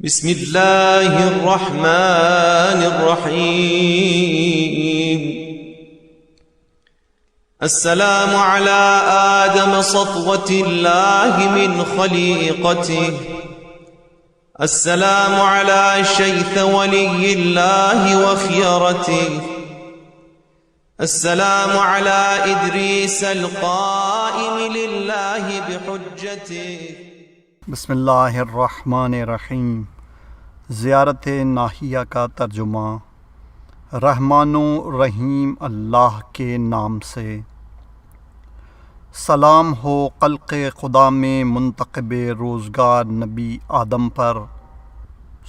بسم الله الرحمن الرحيم. السلام على آدم صطوة الله من خليقته. السلام على شيث ولي الله وخيرته. السلام على إدريس القائم لله بحجته. بسم اللہ الرحمن الرحیم. زیارت ناہیہ کا ترجمہ. رحمان و رحیم اللہ کے نام سے. سلام ہو خلق خدا میں منتخب روزگار نبی آدم پر.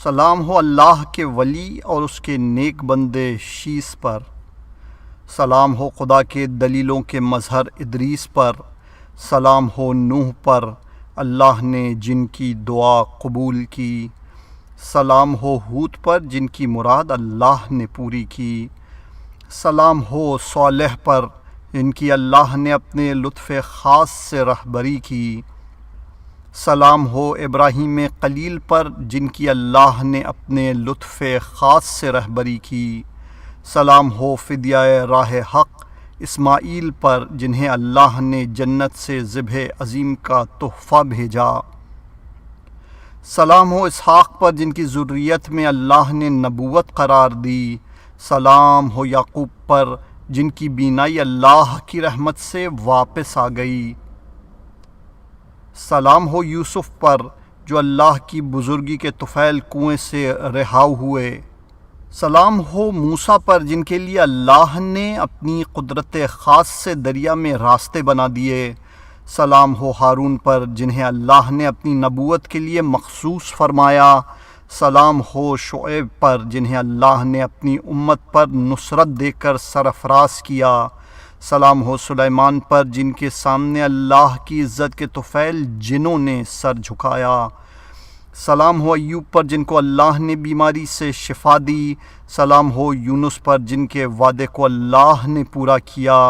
سلام ہو اللہ کے ولی اور اس کے نیک بندے شیس پر. سلام ہو خدا کے دلیلوں کے مظہر ادریس پر. سلام ہو نوح پر اللہ نے جن کی دعا قبول کی. سلام ہو ہود پر جن کی مراد اللہ نے پوری کی. سلام ہو صالح پر جن کی اللہ نے اپنے لطف خاص سے رہبری کی. سلام ہو ابراہیم خلیل پر جن کی اللہ نے اپنے لطف خاص سے رہبری کی. سلام ہو فدیہ راہ حق اسماعیل پر جنہیں اللہ نے جنت سے ذبح عظیم کا تحفہ بھیجا. سلام ہو اسحاق پر جن کی ذریت میں اللہ نے نبوت قرار دی. سلام ہو یعقوب پر جن کی بینائی اللہ کی رحمت سے واپس آ گئی. سلام ہو یوسف پر جو اللہ کی بزرگی کے طفیل کنویں سے رہا ہوئے. سلام ہو موسیٰ پر جن کے لیے اللہ نے اپنی قدرت خاص سے دریا میں راستے بنا دیے. سلام ہو ہارون پر جنہیں اللہ نے اپنی نبوت کے لیے مخصوص فرمایا. سلام ہو شعیب پر جنہیں اللہ نے اپنی امت پر نصرت دے کر سرفراز کیا. سلام ہو سلیمان پر جن کے سامنے اللہ کی عزت کے طفیل جنوں نے سر جھکایا. سلام ہو ایوب پر جن کو اللہ نے بیماری سے شفا دی. سلام ہو یونس پر جن کے وعدے کو اللہ نے پورا کیا.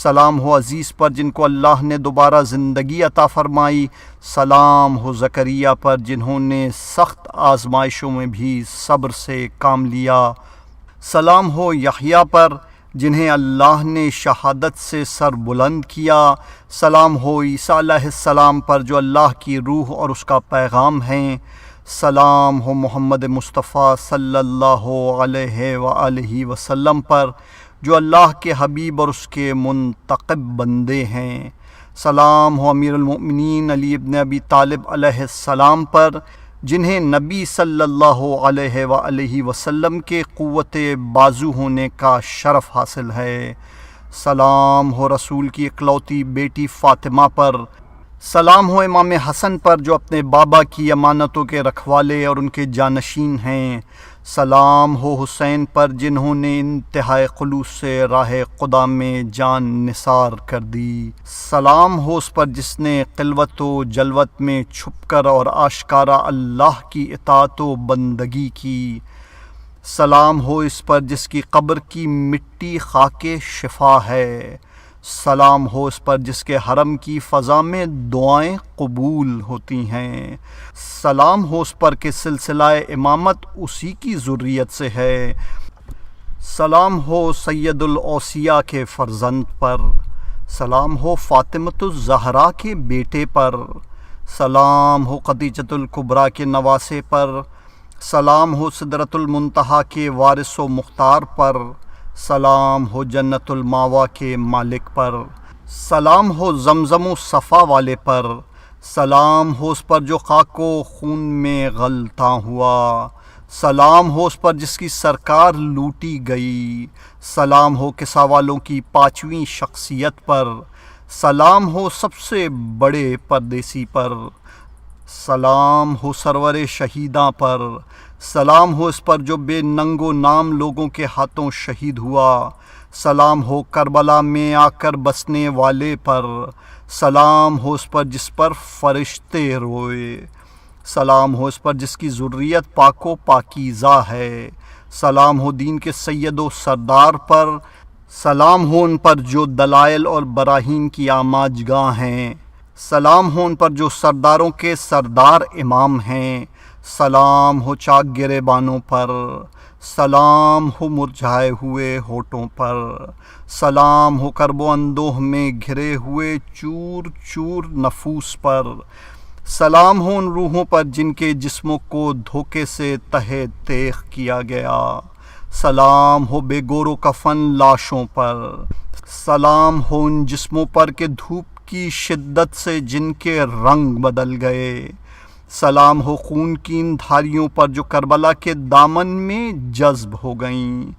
سلام ہو عزیز پر جن کو اللہ نے دوبارہ زندگی عطا فرمائی. سلام ہو زکریا پر جنہوں نے سخت آزمائشوں میں بھی صبر سے کام لیا. سلام ہو یحییٰ پر جنہیں اللہ نے شہادت سے سر بلند کیا. سلام ہو عیسیٰ علیہ السلام پر جو اللہ کی روح اور اس کا پیغام ہیں. سلام ہو محمد مصطفیٰ صلی اللہ علیہ وآلہ وسلم پر جو اللہ کے حبیب اور اس کے منتخب بندے ہیں. سلام ہو امیر المؤمنین علی ابن ابی طالب علیہ السلام پر جنہیں نبی صلی اللہ علیہ وآلہ وسلم کے قوت بازو ہونے کا شرف حاصل ہے. سلام ہو رسول کی اکلوتی بیٹی فاطمہ پر. سلام ہو امام حسن پر جو اپنے بابا کی امانتوں کے رکھوالے اور ان کے جانشین ہیں. سلام ہو حسین پر جنہوں نے انتہائی خلوص سے راہ خدا میں جان نثار کر دی. سلام ہو اس پر جس نے خلوت و جلوت میں چھپ کر اور آشکارا اللہ کی اطاعت و بندگی کی. سلام ہو اس پر جس کی قبر کی مٹی خاک شفا ہے. سلام ہو اس پر جس کے حرم کی فضا میں دعائیں قبول ہوتی ہیں. سلام ہو اس پر کہ سلسلہ امامت اسی کی ذریت سے ہے. سلام ہو سید الاوصیاء کے فرزند پر. سلام ہو فاطمۃ الزہرا کے بیٹے پر. سلام ہو خدیجۃ الکبریٰ کے نواسے پر. سلام ہو سدرۃ المنتہا کے وارث و مختار پر. سلام ہو جنت الماوا کے مالک پر. سلام ہو زمزم و صفا والے پر. سلام ہو اس پر جو خاک و خون میں غلطاں ہوا. سلام ہو اس پر جس کی سرکار لوٹی گئی. سلام ہو قصہ والوں کی پانچویں شخصیت پر. سلام ہو سب سے بڑے پردیسی پر. سلام ہو سرور شہیداں پر. سلام ہو اس پر جو بے ننگ و نام لوگوں کے ہاتھوں شہید ہوا. سلام ہو کربلا میں آ کر بسنے والے پر. سلام ہو اس پر جس پر فرشتے روئے. سلام ہو اس پر جس کی ذریت پاک و پاکیزہ ہے. سلام ہو دین کے سید و سردار پر. سلام ہو ان پر جو دلائل اور براہین کی آماج گاہ ہیں. سلام ہو ان پر جو سرداروں کے سردار امام ہیں. سلام ہو چاک گریبانوں پر، سلام ہو مرجھائے ہوئے ہونٹوں پر، سلام ہو کرب و اندوہ میں گھرے ہوئے چور چور نفوس پر، سلام ہو ان روحوں پر جن کے جسموں کو دھوکے سے تہہ تیغ کیا گیا، سلام ہو بے گور و کفن لاشوں پر، سلام ہو ان جسموں پر کہ دھوپ کی شدت سے جن کے رنگ بدل گئے، سلام ہو خون کی ان دھاریوں پر جو کربلا کے دامن میں جذب ہو گئیں،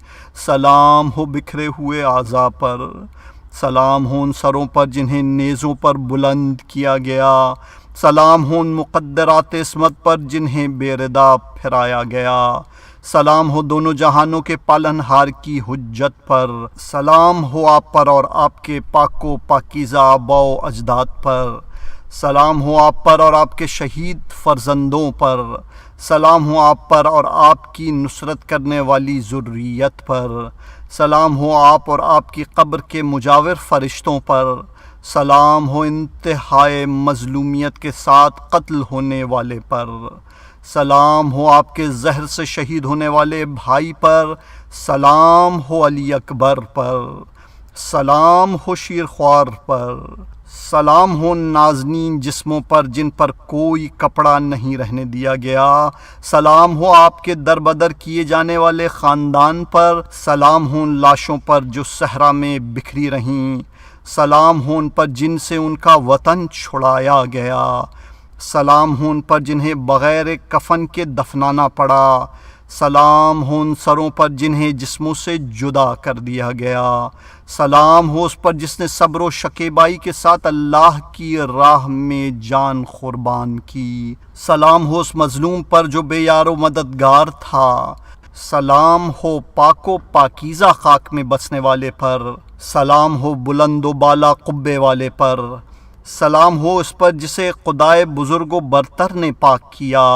سلام ہو بکھرے ہوئے اعضاء پر، سلام ہو ان سروں پر جنہیں نیزوں پر بلند کیا گیا، سلام ہو ان مقدرات عصمت پر جنہیں بے ردا پھرایا گیا، سلام ہو دونوں جہانوں کے پالنہار کی حجت پر، سلام ہو آپ پر اور آپ کے پاک و پاکیزہ آباء و اجداد پر، سلام ہو آپ پر اور آپ کے شہید فرزندوں پر، سلام ہو آپ پر اور آپ کی نصرت کرنے والی ذریت پر، سلام ہو آپ اور آپ کی قبر کے مجاور فرشتوں پر، سلام ہو انتہائے مظلومیت کے ساتھ قتل ہونے والے پر، سلام ہو آپ کے زہر سے شہید ہونے والے بھائی پر، سلام ہو علی اکبر پر، سلام ہو شیر خوار پر، سلام ہو نازنین جسموں پر جن پر کوئی کپڑا نہیں رہنے دیا گیا، سلام ہو آپ کے در بدر کیے جانے والے خاندان پر، سلام ہو ان لاشوں پر جو صحرا میں بکھری رہیں، سلام ہو ان پر جن سے ان کا وطن چھڑایا گیا، سلام ہو ان پر جنہیں بغیر کفن کے دفنانا پڑا، سلام ہو ان سروں پر جنہیں جسموں سے جدا کر دیا گیا، سلام ہو اس پر جس نے صبر و شکیبائی کے ساتھ اللہ کی راہ میں جان قربان کی، سلام ہو اس مظلوم پر جو بے یار و مددگار تھا، سلام ہو پاک و پاکیزہ خاک میں بسنے والے پر، سلام ہو بلند و بالا قبے والے پر، سلام ہو اس پر جسے خدائے بزرگ و برتر نے پاک کیا،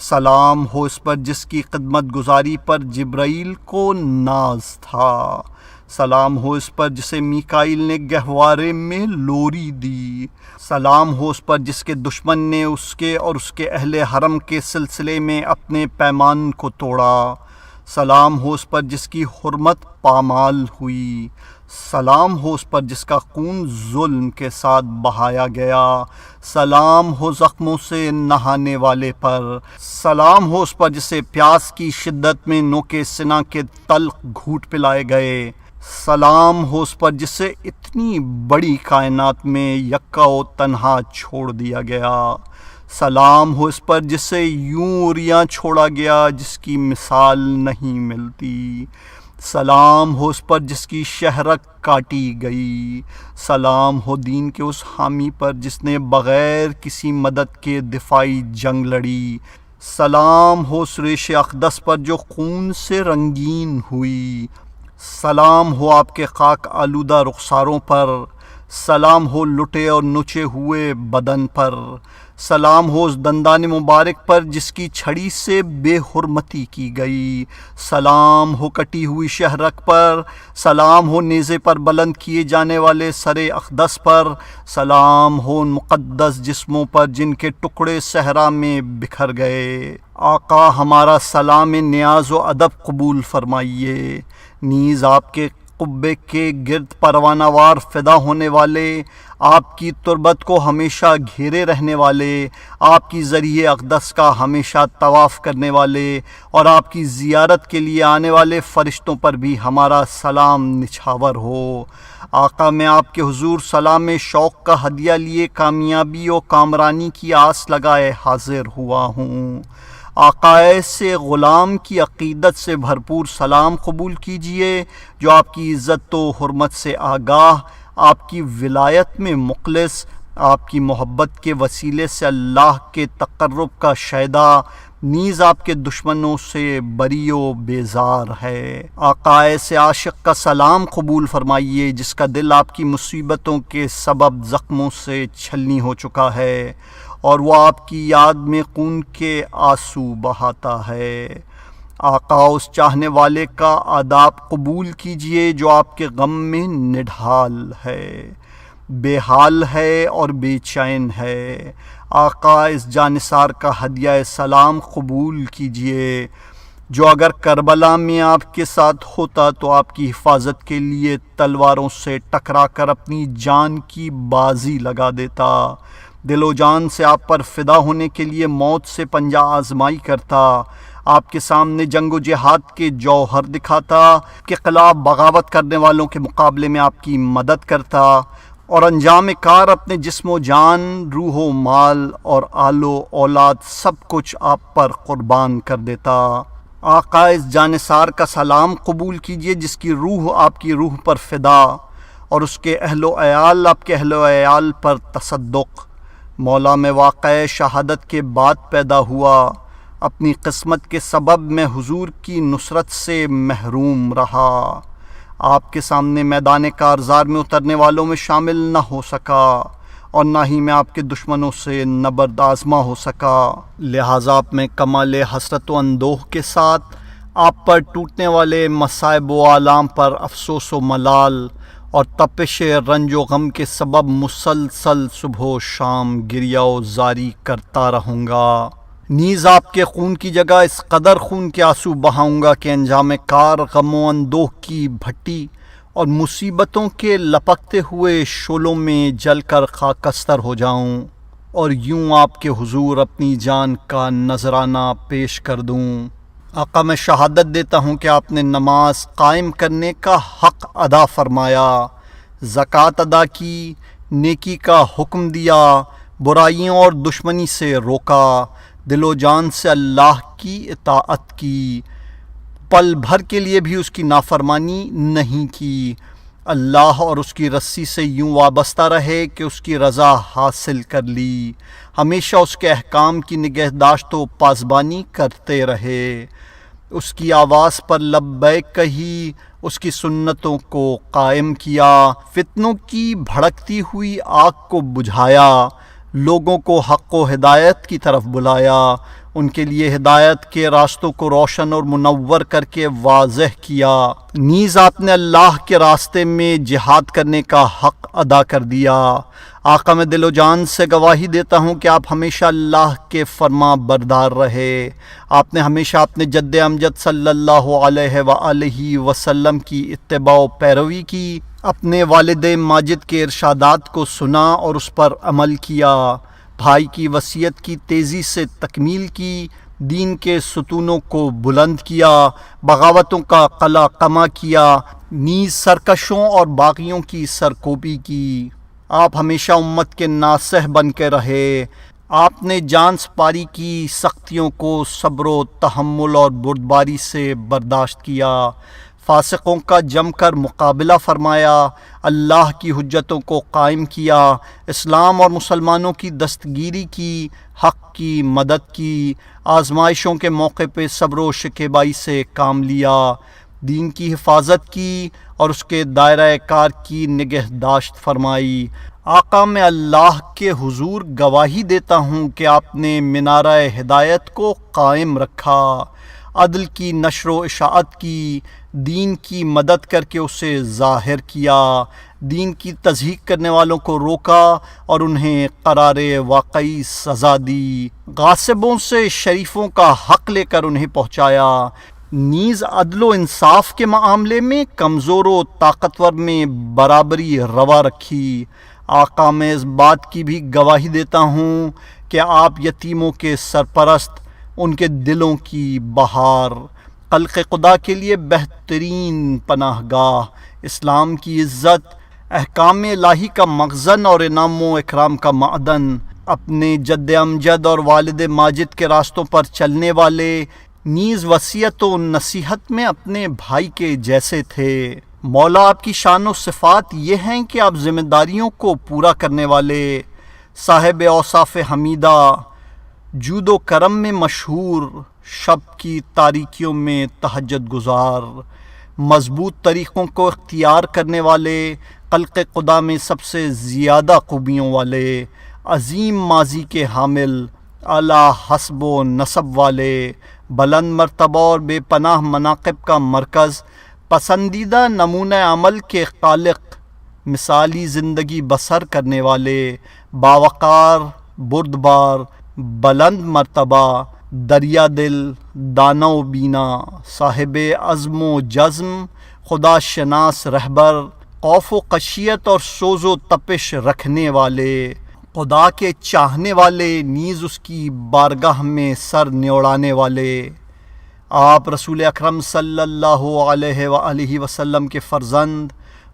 سلام ہو اس پر جس کی خدمت گزاری پر جبرائیل کو ناز تھا، سلام ہو اس پر جسے میکائیل نے گہوارے میں لوری دی، سلام ہو اس پر جس کے دشمن نے اس کے اور اس کے اہل حرم کے سلسلے میں اپنے پیمان کو توڑا، سلام ہو اس پر جس کی حرمت پامال ہوئی، سلام ہو اس پر جس کا خون ظلم کے ساتھ بہایا گیا، سلام ہو زخموں سے نہانے والے پر، سلام ہو اس پر جسے پیاس کی شدت میں نوکے سنا کے تلخ گھوٹ پلائے گئے، سلام ہو اس پر جسے اتنی بڑی کائنات میں یکا و تنہا چھوڑ دیا گیا، سلام ہو اس پر جسے یوں اریاں چھوڑا گیا جس کی مثال نہیں ملتی، سلام ہو اس پر جس کی شہرک کاٹی گئی، سلام ہو دین کے اس حامی پر جس نے بغیر کسی مدد کے دفاعی جنگ لڑی، سلام ہو اس ریش اقدس پر جو خون سے رنگین ہوئی، سلام ہو آپ کے خاک آلودہ رخساروں پر، سلام ہو لٹے اور نچے ہوئے بدن پر، سلام ہو اس دندان مبارک پر جس کی چھڑی سے بے حرمتی کی گئی، سلام ہو کٹی ہوئی شہرک پر، سلام ہو نیزے پر بلند کیے جانے والے سر اقدس پر، سلام ہو ان مقدس جسموں پر جن کے ٹکڑے صحرا میں بکھر گئے، آقا ہمارا سلام نیاز و ادب قبول فرمائیے، نیز آپ کے قبے کے گرد پروانہ وار فدا ہونے والے، آپ کی تربت کو ہمیشہ گھیرے رہنے والے، آپ کی ذریعہ اقدس کا ہمیشہ طواف کرنے والے اور آپ کی زیارت کے لیے آنے والے فرشتوں پر بھی ہمارا سلام نچھاور ہو۔ آقا میں آپ کے حضور سلام شوق کا ہدیہ لیے کامیابی و کامرانی کی آس لگائے حاضر ہوا ہوں۔ آقا سے غلام کی عقیدت سے بھرپور سلام قبول کیجئے جو آپ کی عزت و حرمت سے آگاہ، آپ کی ولایت میں مخلص، آپ کی محبت کے وسیلے سے اللہ کے تقرب کا شیدا، نیز آپ کے دشمنوں سے بری و بیزار ہے۔ آقا سے عاشق کا سلام قبول فرمائیے جس کا دل آپ کی مصیبتوں کے سبب زخموں سے چھلنی ہو چکا ہے اور وہ آپ کی یاد میں خون کے آنسو بہاتا ہے۔ آقا اس چاہنے والے کا آداب قبول کیجئے جو آپ کے غم میں نڈھال ہے، بے حال ہے اور بے چین ہے۔ آقا اس جانثار کا ہدیہ سلام قبول کیجئے جو اگر کربلا میں آپ کے ساتھ ہوتا تو آپ کی حفاظت کے لیے تلواروں سے ٹکرا کر اپنی جان کی بازی لگا دیتا، دل و جان سے آپ پر فدا ہونے کے لیے موت سے پنجہ آزمائی کرتا، آپ کے سامنے جنگ و جہاد کے جوہر دکھاتا، کے خلاف بغاوت کرنے والوں کے مقابلے میں آپ کی مدد کرتا، اور انجام کار اپنے جسم و جان، روح و مال اور آل و اولاد سب کچھ آپ پر قربان کر دیتا۔ آقا اس جانثار کا سلام قبول کیجئے جس کی روح آپ کی روح پر فدا اور اس کے اہل و عیال آپ کے اہل و عیال پر تصدق۔ مولا میں واقع شہادت کے بعد پیدا ہوا، اپنی قسمت کے سبب میں حضور کی نصرت سے محروم رہا، آپ کے سامنے میدان کارزار میں اترنے والوں میں شامل نہ ہو سکا اور نہ ہی میں آپ کے دشمنوں سے نبرد آزما ہو سکا، لہٰذا آپ میں کمال حسرت و اندوہ کے ساتھ آپ پر ٹوٹنے والے مصائب و آلام پر افسوس و ملال اور تپش رنج و غم کے سبب مسلسل صبح و شام گریہ و زاری کرتا رہوں گا، نیز آپ کے خون کی جگہ اس قدر خون کے آنسو بہاؤں گا کہ انجام کار غم و اندوہ کی بھٹی اور مصیبتوں کے لپکتے ہوئے شعلوں میں جل کر خاکستر ہو جاؤں اور یوں آپ کے حضور اپنی جان کا نذرانہ پیش کر دوں۔ آقا میں شہادت دیتا ہوں کہ آپ نے نماز قائم کرنے کا حق ادا فرمایا، زکوٰۃ ادا کی، نیکی کا حکم دیا، برائیوں اور دشمنی سے روکا، دل و جان سے اللہ کی اطاعت کی، پل بھر کے لیے بھی اس کی نافرمانی نہیں کی، اللہ اور اس کی رسی سے یوں وابستہ رہے کہ اس کی رضا حاصل کر لی، ہمیشہ اس کے احکام کی نگہداشت و پاسبانی کرتے رہے، اس کی آواز پر لبیک کہی، اس کی سنتوں کو قائم کیا، فتنوں کی بھڑکتی ہوئی آگ کو بجھایا، لوگوں کو حق و ہدایت کی طرف بلایا، ان کے لیے ہدایت کے راستوں کو روشن اور منور کر کے واضح کیا، نیز آپ نے اللہ کے راستے میں جہاد کرنے کا حق ادا کر دیا۔ آقا میں دل و جان سے گواہی دیتا ہوں کہ آپ ہمیشہ اللہ کے فرما بردار رہے، آپ نے ہمیشہ اپنے جد امجد صلی اللہ علیہ وآلہ وسلم کی اتباع و پیروی کی، اپنے والد ماجد کے ارشادات کو سنا اور اس پر عمل کیا، بھائی کی وصیت کی تیزی سے تکمیل کی، دین کے ستونوں کو بلند کیا، بغاوتوں کا قلع قمع کیا، نیز سرکشوں اور باغیوں کی سرکوبی کی۔ آپ ہمیشہ امت کے ناصح بن کے رہے، آپ نے جان سپاری کی، سختیوں کو صبر و تحمل اور بردباری سے برداشت کیا، فاسقوں کا جم کر مقابلہ فرمایا، اللہ کی حجتوں کو قائم کیا، اسلام اور مسلمانوں کی دستگیری کی، حق کی مدد کی، آزمائشوں کے موقع پہ صبر و شکیبائی سے کام لیا، دین کی حفاظت کی اور اس کے دائرہ کار کی نگہداشت فرمائی۔ آقا میں اللہ کے حضور گواہی دیتا ہوں کہ آپ نے منارہ ہدایت کو قائم رکھا، عدل کی نشر و اشاعت کی، دین کی مدد کر کے اسے ظاہر کیا، دین کی تضحیق کرنے والوں کو روکا اور انہیں قرار واقعی سزا دی، غاصبوں سے شریفوں کا حق لے کر انہیں پہنچایا، نیز عدل و انصاف کے معاملے میں کمزور و طاقتور میں برابری روا رکھی۔ آقا میں اس بات کی بھی گواہی دیتا ہوں کہ آپ یتیموں کے سرپرست، ان کے دلوں کی بہار، خلق خدا کے لیے بہترین پناہ گاہ، اسلام کی عزت، احکام الہی کا مخزن اور انعام و اکرام کا معدن، اپنے جد امجد اور والد ماجد کے راستوں پر چلنے والے، نیز وصیت و نصیحت میں اپنے بھائی کے جیسے تھے۔ مولا آپ کی شان و صفات یہ ہیں کہ آپ ذمہ داریوں کو پورا کرنے والے، صاحب اوصاف حمیدہ، جود و کرم میں مشہور، شب کی تاریکیوں میں تہجد گزار، مضبوط طریقوں کو اختیار کرنے والے، خلق خدا میں سب سے زیادہ خوبیوں والے، عظیم ماضی کے حامل، اعلیٰ حسب و نسب والے، بلند مرتبہ اور بے پناہ مناقب کا مرکز، پسندیدہ نمونہ عمل کے خالق، مثالی زندگی بسر کرنے والے، باوقار، بردبار، بلند مرتبہ، دریا دل، دانا و بینا، صاحب عزم و جزم، خدا شناس رہبر، خوف و خشیت اور سوز و تپش رکھنے والے، خدا کے چاہنے والے، نیز اس کی بارگاہ میں سر نوڑانے والے۔ آپ رسول اکرم صلی اللہ علیہ وآلہ وسلم کے فرزند،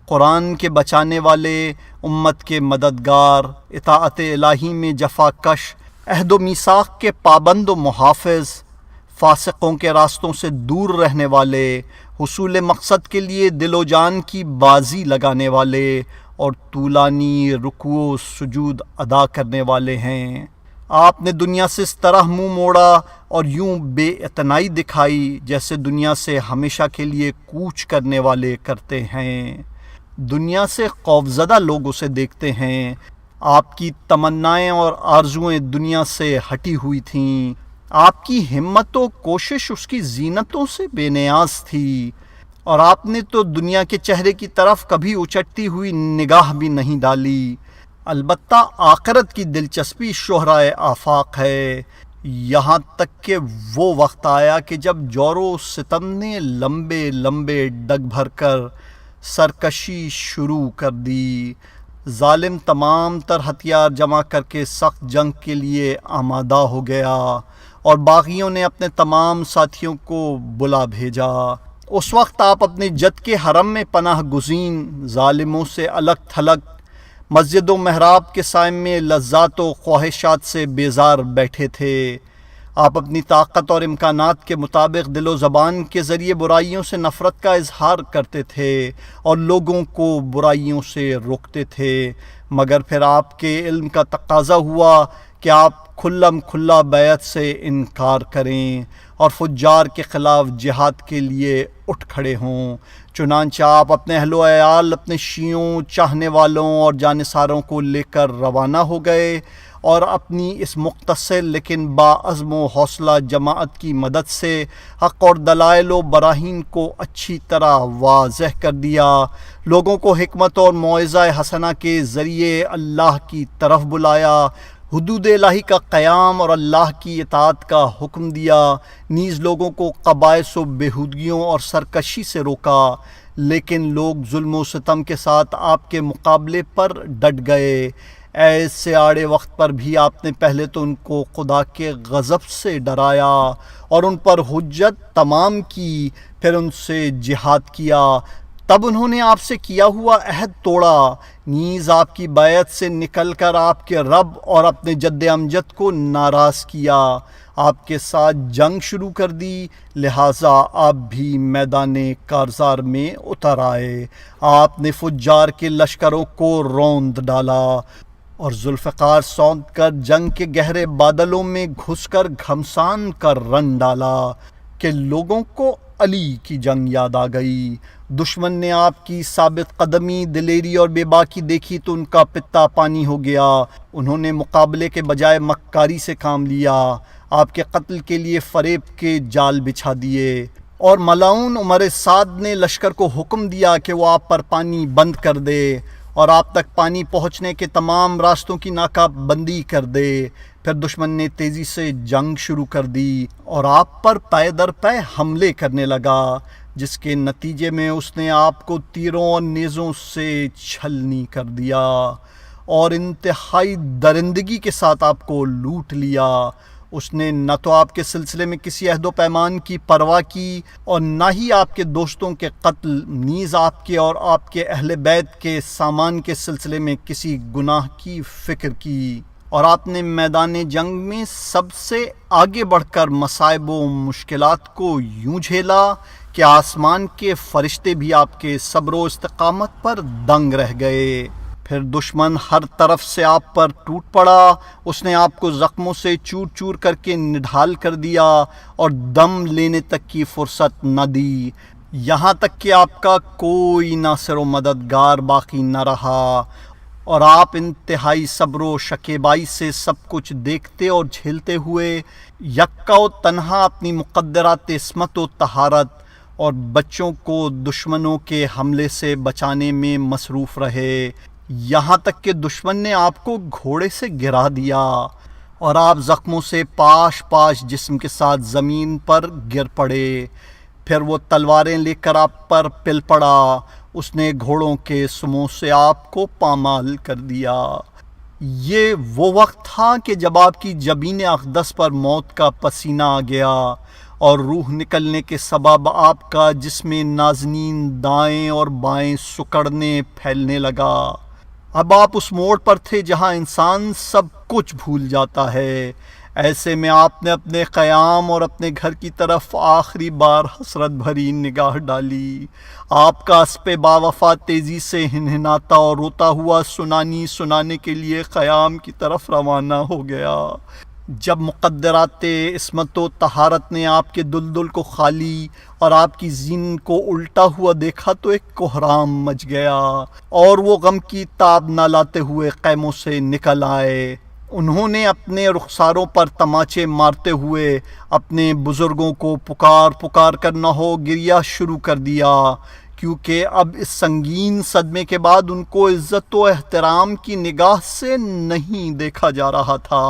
قرآن کے بچانے والے، امت کے مددگار، اطاعت الہی میں جفا کش، عہد و میثاق کے پابند و محافظ، فاسقوں کے راستوں سے دور رہنے والے، حصول مقصد کے لیے دل و جان کی بازی لگانے والے اور طولانی رکوع و سجود ادا کرنے والے ہیں۔ آپ نے دنیا سے اس طرح منہ موڑا اور یوں بے اعتنائی دکھائی جیسے دنیا سے ہمیشہ کے لیے کوچ کرنے والے کرتے ہیں۔ دنیا سے خوفزدہ لوگ اسے دیکھتے ہیں۔ آپ کی تمنائیں اور آرزوئیں دنیا سے ہٹی ہوئی تھیں۔ آپ کی ہمت و کوشش اس کی زینتوں سے بے نیاز تھی، اور آپ نے تو دنیا کے چہرے کی طرف کبھی اچٹتی ہوئی نگاہ بھی نہیں ڈالی۔ البتہ آخرت کی دلچسپی شہرائے آفاق ہے، یہاں تک کہ وہ وقت آیا کہ جب جور و ستم نے لمبے لمبے ڈگ بھر کر سرکشی شروع کر دی، ظالم تمام تر ہتھیار جمع کر کے سخت جنگ کے لیے آمادہ ہو گیا، اور باغیوں نے اپنے تمام ساتھیوں کو بلا بھیجا۔ اس وقت آپ اپنے جد کے حرم میں پناہ گزین، ظالموں سے الگ تھلگ، مسجد و محراب کے سائے میں لذات و خواہشات سے بیزار بیٹھے تھے۔ آپ اپنی طاقت اور امکانات کے مطابق دل و زبان کے ذریعے برائیوں سے نفرت کا اظہار کرتے تھے اور لوگوں کو برائیوں سے روکتے تھے، مگر پھر آپ کے علم کا تقاضا ہوا کہ آپ کھلم کھلا بیعت سے انکار کریں اور فجار کے خلاف جہاد کے لیے اٹھ کھڑے ہوں۔ چنانچہ آپ اپنے اہل و عیال، اپنے شیعوں، چاہنے والوں اور جانثاروں کو لے کر روانہ ہو گئے، اور اپنی اس مختصر لیکن باعزم و حوصلہ جماعت کی مدد سے حق اور دلائل و براہین کو اچھی طرح واضح کر دیا، لوگوں کو حکمت اور موعظہ حسنہ کے ذریعے اللہ کی طرف بلایا، حدود الہی کا قیام اور اللہ کی اطاعت کا حکم دیا، نیز لوگوں کو قبائث و بےہودگیوں اور سرکشی سے روکا، لیکن لوگ ظلم و ستم کے ساتھ آپ کے مقابلے پر ڈٹ گئے۔ ایسے آڑے وقت پر بھی آپ نے پہلے تو ان کو خدا کے غضب سے ڈرایا اور ان پر حجت تمام کی، پھر ان سے جہاد کیا، تب انہوں نے آپ سے کیا ہوا عہد توڑا، نیز آپ کی بیعت سے نکل کر آپ کے رب اور اپنے جد امجد کو ناراض کیا، آپ کے ساتھ جنگ شروع کر دی، لہٰذا آپ بھی میدان کارزار میں اتر آئے۔ آپ نے فجار کے لشکروں کو روند ڈالا اور ذوالفقار سونت کر جنگ کے گہرے بادلوں میں گھس کر گھمسان کر رن ڈالا کہ لوگوں کو علی کی جنگ یاد آ گئی۔ دشمن نے آپ کی ثابت قدمی، دلیری اور بے باکی دیکھی تو ان کا پتا پانی ہو گیا۔ انہوں نے مقابلے کے بجائے مکاری سے کام لیا، آپ کے قتل کے لیے فریب کے جال بچھا دیے، اور ملعون عمر سعد نے لشکر کو حکم دیا کہ وہ آپ پر پانی بند کر دے اور آپ تک پانی پہنچنے کے تمام راستوں کی ناکہ بندی کر دے۔ پھر دشمن نے تیزی سے جنگ شروع کر دی اور آپ پر پے در پے حملے کرنے لگا، جس کے نتیجے میں اس نے آپ کو تیروں اور نیزوں سے چھلنی کر دیا اور انتہائی درندگی کے ساتھ آپ کو لوٹ لیا۔ اس نے نہ تو آپ کے سلسلے میں کسی عہد و پیمان کی پرواہ کی اور نہ ہی آپ کے دوستوں کے قتل، نیز آپ کے اور آپ کے اہل بیت کے سامان کے سلسلے میں کسی گناہ کی فکر کی، اور آپ نے میدان جنگ میں سب سے آگے بڑھ کر مصائب و مشکلات کو یوں جھیلا کہ آسمان کے فرشتے بھی آپ کے صبر و استقامت پر دنگ رہ گئے۔ پھر دشمن ہر طرف سے آپ پر ٹوٹ پڑا، اس نے آپ کو زخموں سے چور چور کر کے نڈھال کر دیا اور دم لینے تک کی فرصت نہ دی، یہاں تک کہ آپ کا کوئی ناصر و مددگار باقی نہ رہا، اور آپ انتہائی صبر و شکیبائی سے سب کچھ دیکھتے اور جھیلتے ہوئے یکا و تنہا اپنی مقدرات عصمت و طہارت اور بچوں کو دشمنوں کے حملے سے بچانے میں مصروف رہے۔ یہاں تک کہ دشمن نے آپ کو گھوڑے سے گرا دیا اور آپ زخموں سے پاش پاش جسم کے ساتھ زمین پر گر پڑے۔ پھر وہ تلواریں لے کر آپ پر پل پڑا، اس نے گھوڑوں کے سموں سے آپ کو پامال کر دیا۔ یہ وہ وقت تھا کہ جب آپ کی جبین اقدس پر موت کا پسینہ آ گیا اور روح نکلنے کے سبب آپ کا جسم نازنین دائیں اور بائیں سکڑنے پھیلنے لگا۔ اب آپ اس موڑ پر تھے جہاں انسان سب کچھ بھول جاتا ہے۔ ایسے میں آپ نے اپنے قیام اور اپنے گھر کی طرف آخری بار حسرت بھری نگاہ ڈالی۔ آپ کا اسپِ باوفا تیزی سے ہنہناتا اور روتا ہوا سنانی سنانے کے لیے قیام کی طرف روانہ ہو گیا۔ جب مقدرات عصمت و طہارت نے آپ کے دلدل کو خالی اور آپ کی زین کو الٹا ہوا دیکھا تو ایک کوہرام مچ گیا اور وہ غم کی تاب نہ لاتے ہوئے خیموں سے نکل آئے۔ انہوں نے اپنے رخساروں پر تماچے مارتے ہوئے اپنے بزرگوں کو پکار پکار کر نہ ہو گریہ شروع کر دیا، کیونکہ اب اس سنگین صدمے کے بعد ان کو عزت و احترام کی نگاہ سے نہیں دیکھا جا رہا تھا۔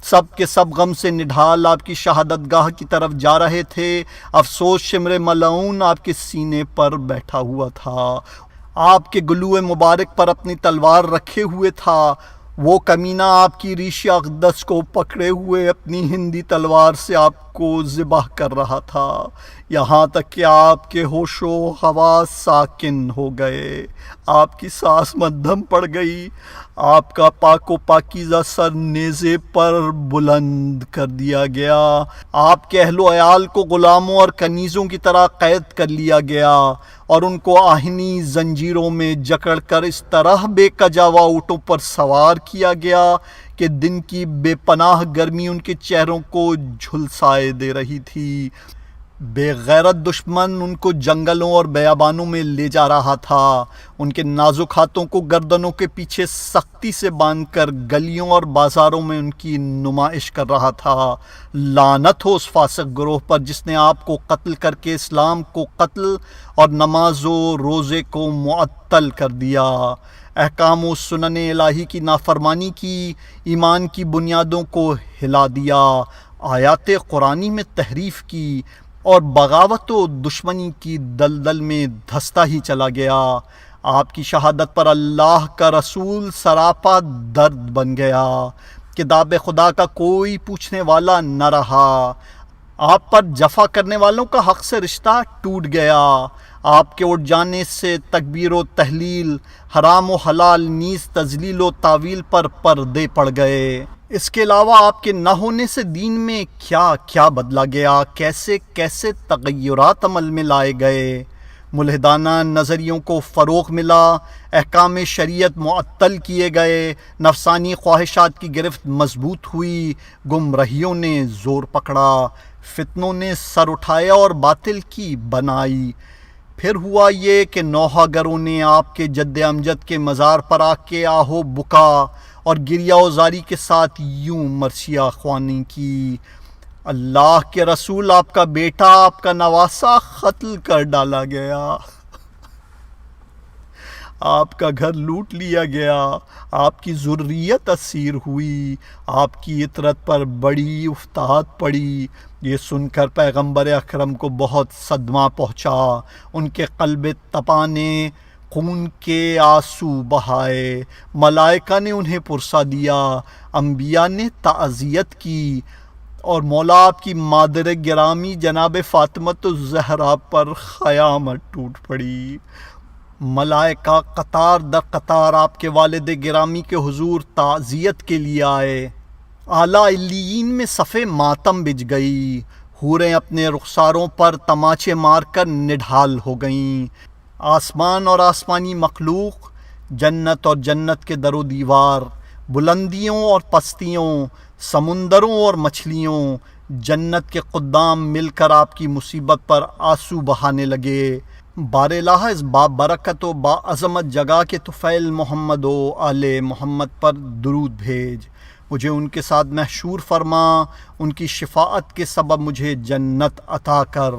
سب کے سب غم سے نڈھال آپ کی شہادت گاہ کی طرف جا رہے تھے۔ افسوس شمر ملعون آپ کے سینے پر بیٹھا ہوا تھا، آپ کے گلوئے مبارک پر اپنی تلوار رکھے ہوئے تھا۔ وہ کمینہ آپ کی ریش اقدس کو پکڑے ہوئے اپنی ہندی تلوار سے آپ کو ذبح کر رہا تھا، یہاں تک کہ آپ کے ہوش و حواس ساکن ہو گئے، آپ کی سانس مدھم پڑ گئی، آپ کا پاک و پاکیزہ سر نیزے پر بلند کر دیا گیا، آپ کے اہل و عیال کو غلاموں اور کنیزوں کی طرح قید کر لیا گیا اور ان کو آہنی زنجیروں میں جکڑ کر اس طرح بے کجاوا اونٹوں پر سوار کیا گیا کہ دن کی بے پناہ گرمی ان کے چہروں کو جھلسائے دے رہی تھی۔ بے غیرت دشمن ان کو جنگلوں اور بیابانوں میں لے جا رہا تھا، ان کے نازک ہاتھوں کو گردنوں کے پیچھے سختی سے باندھ کر گلیوں اور بازاروں میں ان کی نمائش کر رہا تھا۔ لعنت ہو اس فاسق گروہ پر جس نے آپ کو قتل کر کے اسلام کو قتل اور نماز و روزے کو معطل کر دیا، احکام و سنن الہی کی نافرمانی کی، ایمان کی بنیادوں کو ہلا دیا، آیات قرآنی میں تحریف کی اور بغاوت و دشمنی کی دلدل میں دھستا ہی چلا گیا۔ آپ کی شہادت پر اللہ کا رسول سراپا درد بن گیا، کتاب خدا کا کوئی پوچھنے والا نہ رہا، آپ پر جفا کرنے والوں کا حق سے رشتہ ٹوٹ گیا، آپ کے اٹھ جانے سے تکبیر و تحلیل، حرام و حلال نیز تذلیل و تعویل پر پردے پڑ گئے۔ اس کے علاوہ آپ کے نہ ہونے سے دین میں کیا کیا بدلا گیا، کیسے کیسے تغیرات عمل میں لائے گئے، ملحدانہ نظریوں کو فروغ ملا، احکام شریعت معطل کیے گئے، نفسانی خواہشات کی گرفت مضبوط ہوئی، گمراہیوں نے زور پکڑا، فتنوں نے سر اٹھایا اور باطل کی بنائی۔ پھر ہوا یہ کہ نوحہ گروں نے آپ کے جد امجد کے مزار پر آ کے آہو بکا اور گریہ و زاری کے ساتھ یوں مرثیہ خوانی کی، اللہ کے رسول آپ کا بیٹا، آپ کا نواسا قتل کر ڈالا گیا، آپ کا گھر لوٹ لیا گیا، آپ کی ذریت اسیر ہوئی، آپ کی عطرت پر بڑی افتاد پڑی۔ یہ سن کر پیغمبر اکرم کو بہت صدمہ پہنچا، ان کے قلب تپاں نے خون کے آنسو بہائے، ملائکہ نے انہیں پرسا دیا، انبیاء نے تعزیت کی اور مولا آپ کی مادر گرامی جناب فاطمۃ الزہرا پر قیامت ٹوٹ پڑی۔ ملائکہ قطار در قطار آپ کے والد گرامی کے حضور تعزیت کے لیے آئے، اعلیٰ علیین میں صف ماتم بچھ گئی، حوریں اپنے رخساروں پر تماچے مار کر نڈھال ہو گئیں، آسمان اور آسمانی مخلوق، جنت اور جنت کے در و دیوار، بلندیوں اور پستیوں، سمندروں اور مچھلیوں، جنت کے قدام مل کر آپ کی مصیبت پر آنسو بہانے لگے۔ بار الہ اس با برکت و با عظمت جگہ کے طفیل محمد و آل محمد پر درود بھیج، مجھے ان کے ساتھ محشور فرما، ان کی شفاعت کے سبب مجھے جنت عطا کر۔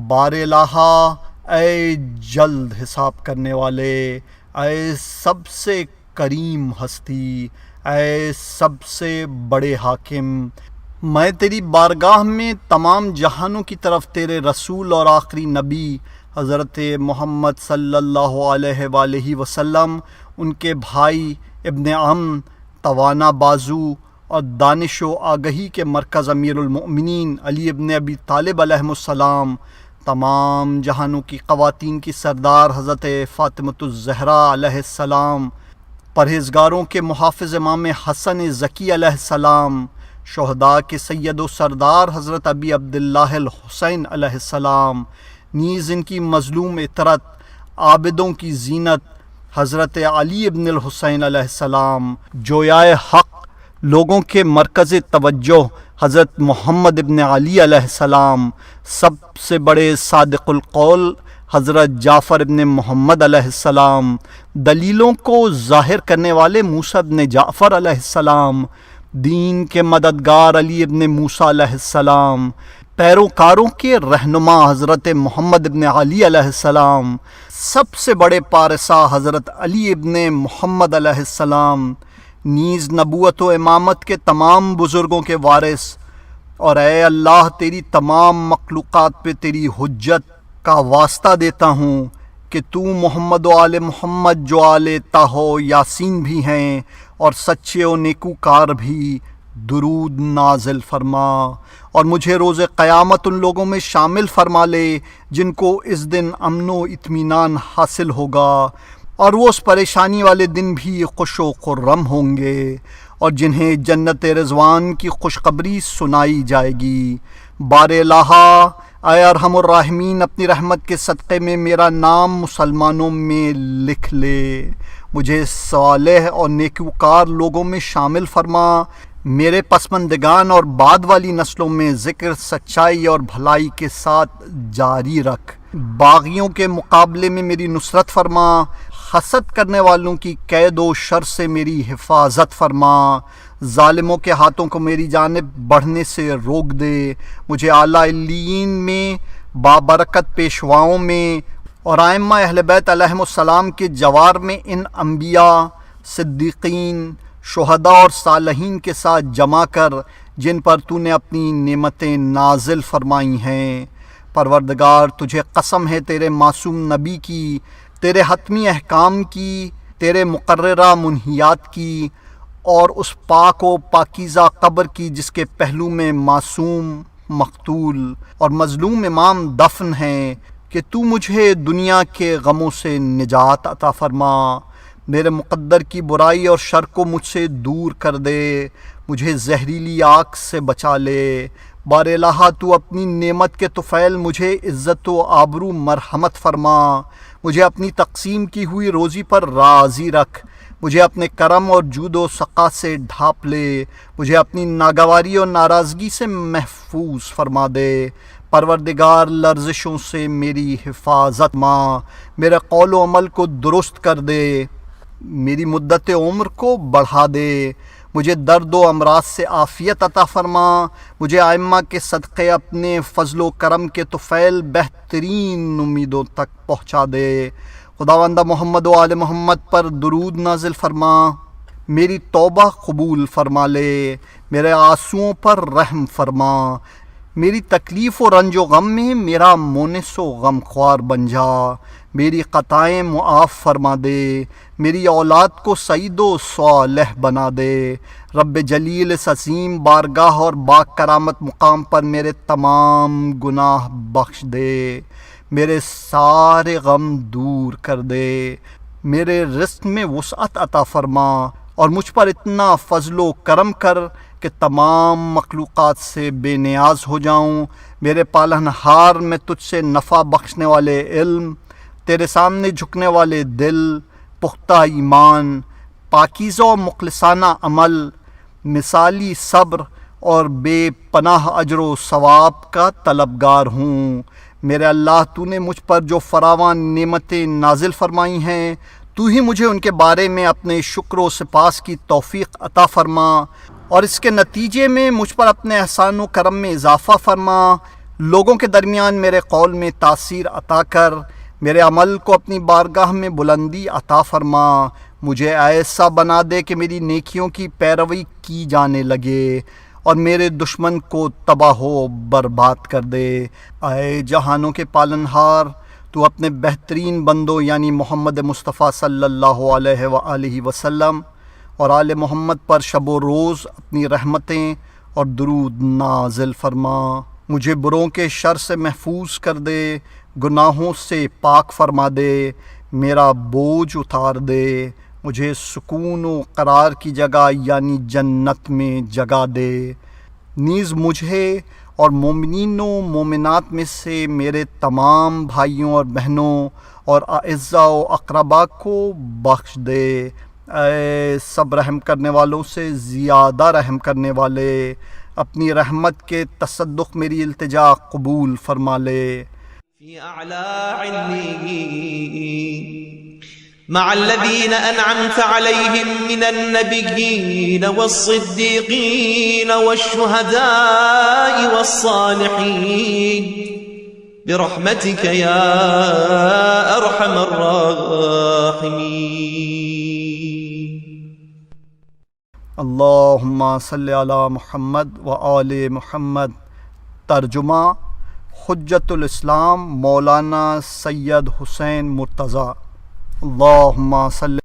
بار الہ اے جلد حساب کرنے والے، اے سب سے کریم ہستی، اے سب سے بڑے حاکم، میں تیری بارگاہ میں تمام جہانوں کی طرف تیرے رسول اور آخری نبی حضرت محمد صلی اللہ علیہ وآلہ وسلم، ان کے بھائی ابن عم، توانا بازو اور دانش و آگہی کے مرکز امیر المؤمنین علی ابن ابی طالب علیہ السلام، تمام جہانوں کی خواتین کی سردار حضرت فاطمۃ الزہرا علیہ السلام، پرہیزگاروں کے محافظ امام حسن ذکی علیہ السلام، شہداء کے سید و سردار حضرت ابی عبداللہ الحسین علیہ السلام، نیز ان کی مظلوم عطرت، عابدوں کی زینت حضرت علی ابن الحسین علیہ السلام، جویائے حق، لوگوں کے مرکز توجہ حضرت محمد ابن علی علیہ السلام، سب سے بڑے صادق القول حضرت جعفر ابن محمد علیہ السلام، دلیلوں کو ظاہر کرنے والے موسیٰ ابن جعفر علیہ السلام، دین کے مددگار علی ابن موسیٰ علیہ السلام، پیروکاروں کے رہنما حضرت محمد ابن علی علیہ السلام، سب سے بڑے پارسا حضرت علی ابن محمد علیہ السلام، نیز نبوت و امامت کے تمام بزرگوں کے وارث، اور اے اللہ تیری تمام مخلوقات پہ تیری حجت کا واسطہ دیتا ہوں کہ تو محمد و آل محمد جو آل طہ یاسین بھی ہیں اور سچے و نیکوکار بھی، درود نازل فرما اور مجھے روز قیامت ان لوگوں میں شامل فرما لے جن کو اس دن امن و اطمینان حاصل ہوگا، اور وہ اس پریشانی والے دن بھی خوش و خرم ہوں گے، اور جنہیں جنت رضوان کی خوشخبری سنائی جائے گی۔ بار الہ، اے ارحم الراحمین، اپنی رحمت کے صدقے میں میرا نام مسلمانوں میں لکھ لے، مجھے صالح اور نیکوکار لوگوں میں شامل فرما، میرے پسماندگان اور بعد والی نسلوں میں ذکر سچائی اور بھلائی کے ساتھ جاری رکھ، باغیوں کے مقابلے میں میری نصرت فرما، حسد کرنے والوں کی قید و شر سے میری حفاظت فرما، ظالموں کے ہاتھوں کو میری جانب بڑھنے سے روک دے، مجھے اعلیٰ علیین میں، بابرکت پیشواؤں میں اور ائمہ اہل بیت علیہم السلام کے جوار میں ان انبیاء، صدیقین، شہداء اور صالحین کے ساتھ جمع کر جن پر تو نے اپنی نعمتیں نازل فرمائی ہیں۔ پروردگار، تجھے قسم ہے تیرے معصوم نبی کی، تیرے حتمی احکام کی، تیرے مقررہ منہیات کی، اور اس پاک و پاکیزہ قبر کی جس کے پہلو میں معصوم، مقتول اور مظلوم امام دفن ہیں، کہ تو مجھے دنیا کے غموں سے نجات عطا فرما، میرے مقدر کی برائی اور شر کو مجھ سے دور کر دے، مجھے زہریلی آگ سے بچا لے۔ بار الہ، تو اپنی نعمت کے طفیل مجھے عزت و آبرو مرحمت فرما، مجھے اپنی تقسیم کی ہوئی روزی پر راضی رکھ، مجھے اپنے کرم اور جود و سخا سے ڈھانپ لے، مجھے اپنی ناگواری اور ناراضگی سے محفوظ فرما دے۔ پروردگار، لرزشوں سے میری حفاظت ماں، میرے قول و عمل کو درست کر دے، میری مدت عمر کو بڑھا دے، مجھے درد و امراض سے عافیت عطا فرما، مجھے ائمہ کے صدقے اپنے فضل و کرم کے طفیل بہترین امیدوں تک پہنچا دے۔ خداوند محمد و آل محمد پر درود نازل فرما، میری توبہ قبول فرما لے، میرے آنسوؤں پر رحم فرما، میری تکلیف و رنج و غم میں میرا مونس و غم خوار بن جا، میری خطائیں معاف فرما دے، میری اولاد کو سعید و صالح بنا دے۔ رب جلیل اس عظیم بارگاہ اور با کرامت مقام پر میرے تمام گناہ بخش دے، میرے سارے غم دور کر دے، میرے رزق میں وسعت عطا فرما، اور مجھ پر اتنا فضل و کرم کر کہ تمام مخلوقات سے بے نیاز ہو جاؤں۔ میرے پالنہار، میں تجھ سے نفع بخشنے والے علم، تیرے سامنے جھکنے والے دل، پختہ ایمان، پاکیزہ و مخلصانہ عمل، مثالی صبر اور بے پناہ اجر و ثواب کا طلبگار ہوں۔ میرے اللہ، تو نے مجھ پر جو فراوان نعمتیں نازل فرمائی ہیں، تو ہی مجھے ان کے بارے میں اپنے شکر و سپاس کی توفیق عطا فرما، اور اس کے نتیجے میں مجھ پر اپنے احسان و کرم میں اضافہ فرما۔ لوگوں کے درمیان میرے قول میں تاثیر عطا کر، میرے عمل کو اپنی بارگاہ میں بلندی عطا فرما، مجھے ایسا بنا دے کہ میری نیکیوں کی پیروی کی جانے لگے اور میرے دشمن کو تباہ و برباد کر دے۔ اے جہانوں کے پالنہار، تو اپنے بہترین بندوں یعنی محمد مصطفیٰ صلی اللہ علیہ وآلہ وسلم اور آل محمد پر شب و روز اپنی رحمتیں اور درود نازل فرما، مجھے بروں کے شر سے محفوظ کر دے، گناہوں سے پاک فرما دے، میرا بوجھ اتار دے، مجھے سکون و قرار کی جگہ یعنی جنت میں جگہ دے، نیز مجھے اور مومنین و مومنات میں سے میرے تمام بھائیوں اور بہنوں اور اعزاء و اقربا کو بخش دے۔ اے سب رحم کرنے والوں سے زیادہ رحم کرنے والے، اپنی رحمت کے تصدق میری التجا قبول فرما لے۔ في أعلى عليين مع الذين أنعمت عليهم من النبيين والصديقين والشهداء والصالحين برحمتك يا أرحم الراحمين۔ اللہم صلی علی محمد وآل محمد۔ ترجمہ حجت الاسلام مولانا سید حسین مرتضیٰ۔ اللہم صلی